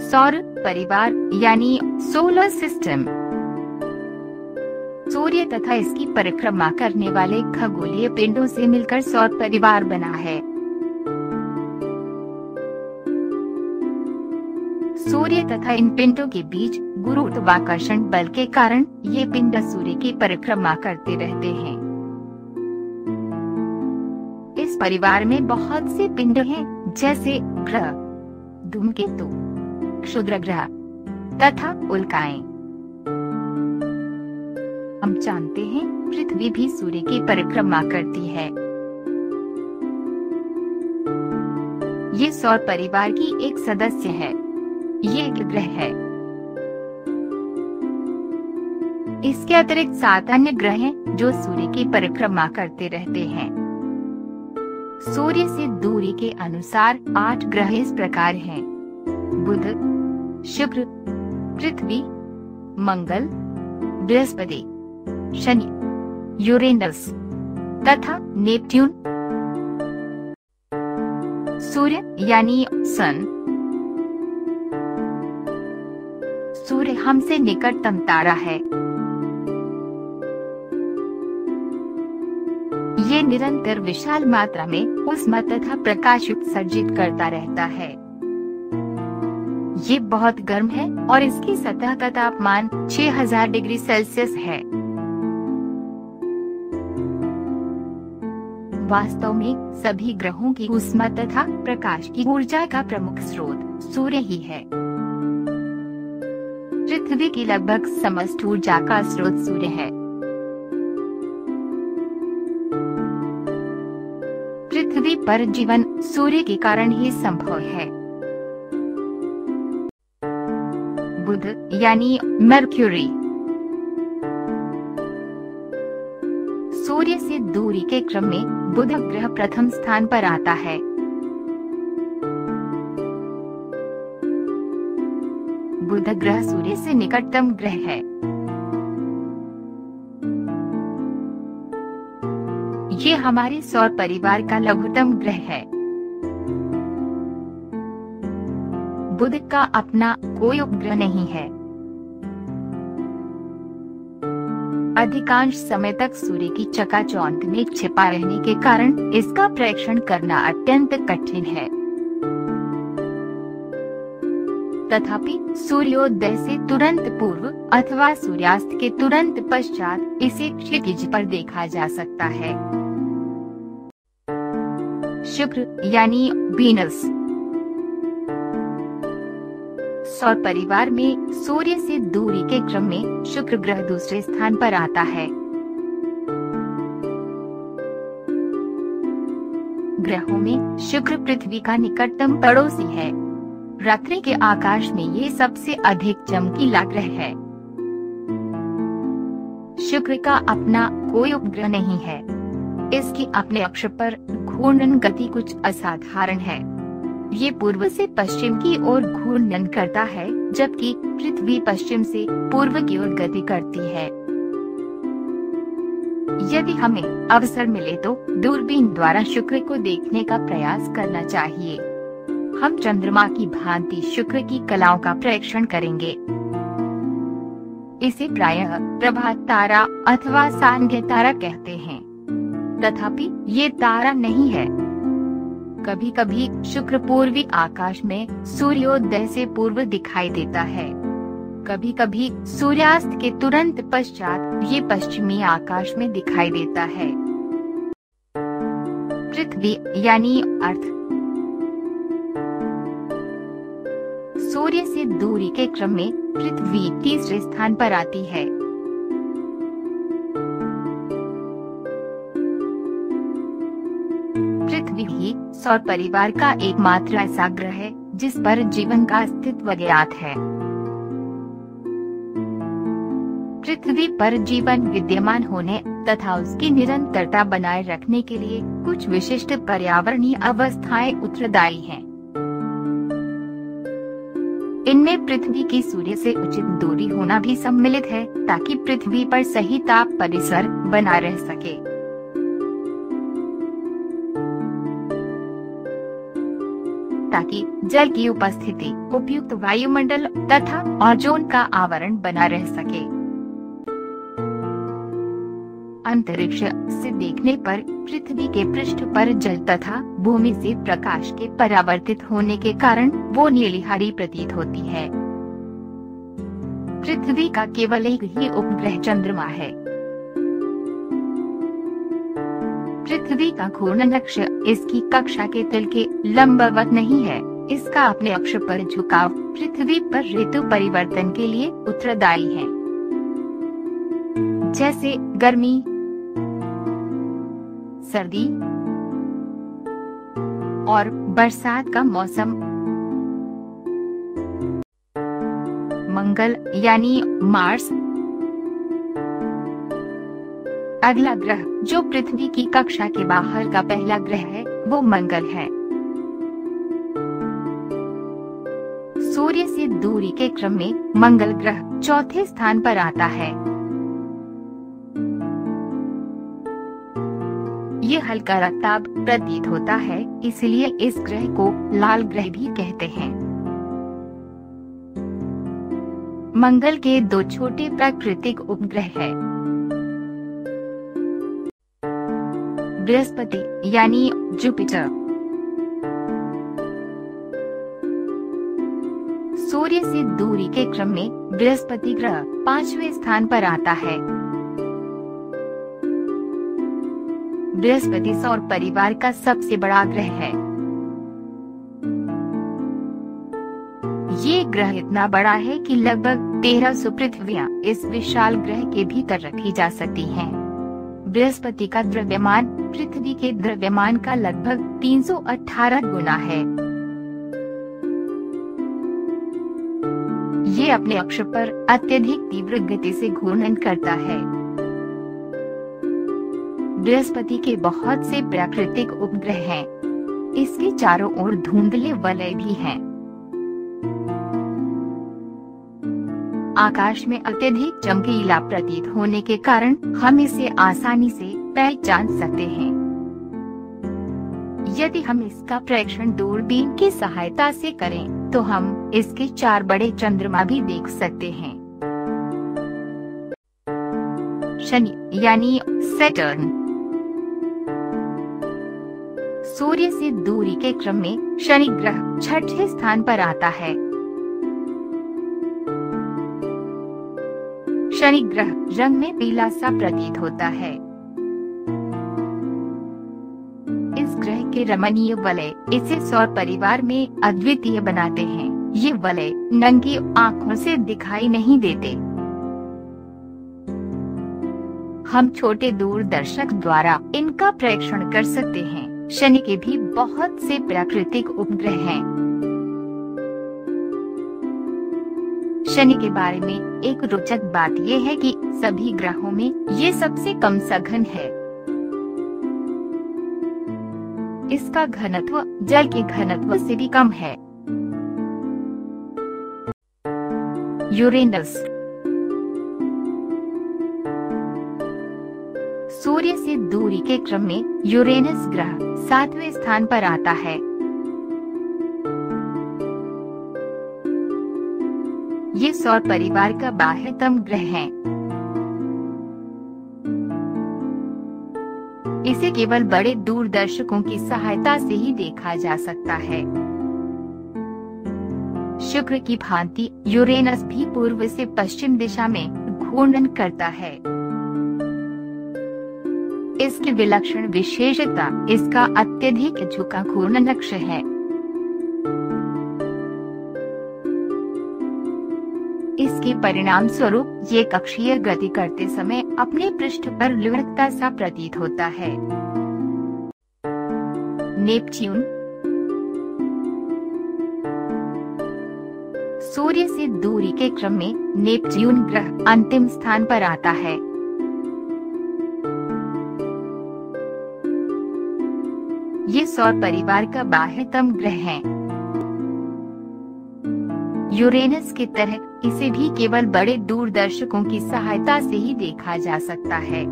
सौर परिवार यानी सोलर सिस्टम सूर्य तथा इसकी परिक्रमा करने वाले खगोलीय पिंडों से मिलकर सौर परिवार बना है। सूर्य तथा इन पिंडों के बीच गुरुत्वाकर्षण बल के कारण ये पिंड सूर्य की परिक्रमा करते रहते हैं। इस परिवार में बहुत से पिंड हैं, जैसे ग्रह, धूमकेतु, क्षुद्र ग्रह तथा उल्काएं। हम जानते हैं पृथ्वी भी सूर्य की परिक्रमा करती है। ये सौर परिवार की एक सदस्य है। ये एक ग्रह है। इसके अतिरिक्त 7 अन्य ग्रह हैं जो सूर्य की परिक्रमा करते रहते हैं। सूर्य से दूरी के अनुसार 8 ग्रह इस प्रकार हैं: बुध, शुक्र, पृथ्वी, मंगल, बृहस्पति, शनि, यूरेनस तथा नेपट्यून। सूर्य यानी सन। सूर्य हमसे निकटतम तारा है। ये निरंतर विशाल मात्रा में ऊष्मा तथा प्रकाश उत्सर्जित करता रहता है। ये बहुत गर्म है और इसकी सतह का तापमान 6000 डिग्री सेल्सियस है। वास्तव में सभी ग्रहों की ऊष्मा तथा प्रकाश की ऊर्जा का प्रमुख स्रोत सूर्य ही है। पृथ्वी की लगभग समस्त ऊर्जा का स्रोत सूर्य है। पृथ्वी पर जीवन सूर्य के कारण ही संभव है। बुध यानी मर्क्यूरी। सूर्य से दूरी के क्रम में बुध ग्रह प्रथम स्थान पर आता है। बुध ग्रह सूर्य से निकटतम ग्रह है। ये हमारे सौर परिवार का लघुतम ग्रह है। बुध का अपना कोई उपग्रह नहीं है। अधिकांश समय तक सूर्य की चकाचौंध में छिपा रहने के कारण इसका प्रेक्षण करना अत्यंत कठिन है। तथापि सूर्योदय से तुरंत पूर्व अथवा सूर्यास्त के तुरंत पश्चात इसे क्षितिज पर देखा जा सकता है। शुक्र यानी वीनस। सौर परिवार में सूर्य से दूरी के क्रम में शुक्र ग्रह दूसरे स्थान पर आता है। ग्रहों में शुक्र पृथ्वी का निकटतम पड़ोसी है। रात्रि के आकाश में ये सबसे अधिक चमकीला ग्रह है। शुक्र का अपना कोई उपग्रह नहीं है। इसकी अपने अक्ष पर घूर्णन गति कुछ असाधारण है। ये पूर्व से पश्चिम की ओर घूर्णन करता है, जबकि पृथ्वी पश्चिम से पूर्व की ओर गति करती है। यदि हमें अवसर मिले तो दूरबीन द्वारा शुक्र को देखने का प्रयास करना चाहिए। हम चंद्रमा की भांति शुक्र की कलाओं का प्रेक्षण करेंगे। इसे प्रायः प्रभात तारा अथवा सांध्य तारा कहते हैं, तथापि ये तारा नहीं है। कभी कभी शुक्र पूर्वी आकाश में सूर्योदय से पूर्व दिखाई देता है। कभी कभी सूर्यास्त के तुरंत पश्चात ये पश्चिमी आकाश में दिखाई देता है। पृथ्वी यानी अर्थ। सूर्य से दूरी के क्रम में पृथ्वी तीसरे स्थान पर आती है। पृथ्वी ही सौर परिवार का एकमात्र ऐसा ग्रह है जिस पर जीवन का अस्तित्व ज्ञात है। पृथ्वी पर जीवन विद्यमान होने तथा उसकी निरंतरता बनाए रखने के लिए कुछ विशिष्ट पर्यावरणीय अवस्थाएं उत्तरदायी हैं। इनमें पृथ्वी की सूर्य से उचित दूरी होना भी सम्मिलित है, ताकि पृथ्वी पर सही ताप परिसर बना रह सके। ताकि जल की उपस्थिति, उपयुक्त वायुमंडल तथा ओजोन का आवरण बना रह सके। अंतरिक्ष से देखने पर पृथ्वी के पृष्ठ पर जल तथा भूमि से प्रकाश के परावर्तित होने के कारण वो नीली हरी प्रतीत होती है। पृथ्वी का केवल एक ही उपग्रह चंद्रमा है। पृथ्वी का घूर्णन अक्ष इसकी कक्षा के तल के लंबवत नहीं है। इसका अपने अक्ष पर झुकाव पृथ्वी पर ऋतु परिवर्तन के लिए उत्तरदायी है, जैसे गर्मी, सर्दी और बरसात का मौसम। मंगल यानी मार्स अगला ग्रह जो पृथ्वी की कक्षा के बाहर का पहला ग्रह है वो मंगल है। सूर्य से दूरी के क्रम में मंगल ग्रह चौथे स्थान पर आता है। ये हल्का रक्ताभ प्रतीत होता है, इसलिए इस ग्रह को लाल ग्रह भी कहते हैं। मंगल के दो छोटे प्राकृतिक उपग्रह हैं, बृहस्पति यानी जुपिटर। सूर्य से दूरी के क्रम में बृहस्पति ग्रह 5वें स्थान पर आता है। बृहस्पति सौर परिवार का सबसे बड़ा ग्रह है। ये ग्रह इतना बड़ा है कि लगभग 1300 पृथ्वियां इस विशाल ग्रह के भीतर रखी जा सकती हैं। बृहस्पति का द्रव्यमान पृथ्वी के द्रव्यमान का लगभग 318 गुना है। ये अपने अक्ष पर अत्यधिक तीव्र गति से घूर्णन करता है। बृहस्पति के बहुत से प्राकृतिक उपग्रह हैं। इसके चारों ओर धुंधले वलय भी हैं। आकाश में अत्यधिक चमकीला प्रतीत होने के कारण हम इसे आसानी से पहचान सकते हैं। यदि हम इसका प्रेक्षण दूरबीन की सहायता से करें तो हम इसके 4 बड़े चंद्रमा भी देख सकते हैं। शनि यानी सैटर्न सूर्य से दूरी के क्रम में शनि ग्रह 6ठे स्थान पर आता है। शनि ग्रह रंग में पीला सा प्रतीत होता है। इस ग्रह के रमणीय वलय इसे सौर परिवार में अद्वितीय बनाते हैं। ये वलय नंगी आंखों से दिखाई नहीं देते। हम छोटे दूरदर्शक द्वारा इनका प्रेक्षण कर सकते हैं। शनि के भी बहुत से प्राकृतिक उपग्रह हैं। शनि के बारे में एक रोचक बात यह है कि सभी ग्रहों में ये सबसे कम सघन है। इसका घनत्व जल के घनत्व से भी कम है। यूरेनस सूर्य से दूरी के क्रम में यूरेनस ग्रह 7वें स्थान पर आता है। ये सौर परिवार का बाह्यतम ग्रह है। इसे केवल बड़े दूरदर्शकों की सहायता से ही देखा जा सकता है। शुक्र की भांति यूरेनस भी पूर्व से पश्चिम दिशा में घूर्णन करता है। इसकी विलक्षण विशेषता इसका अत्यधिक झुका घूर्णन अक्ष है। इसके परिणाम स्वरूप ये कक्षीय गति करते समय अपने पृष्ठ पर लुढ़कता सा प्रतीत होता है। नेपच्यून सूर्य से दूरी के क्रम में नेपच्यून ग्रह अंतिम स्थान पर आता है। ये सौर परिवार का बाह्यतम ग्रह है। यूरेनस की तरह इसे भी केवल बड़े दूरदर्शकों की सहायता से ही देखा जा सकता है।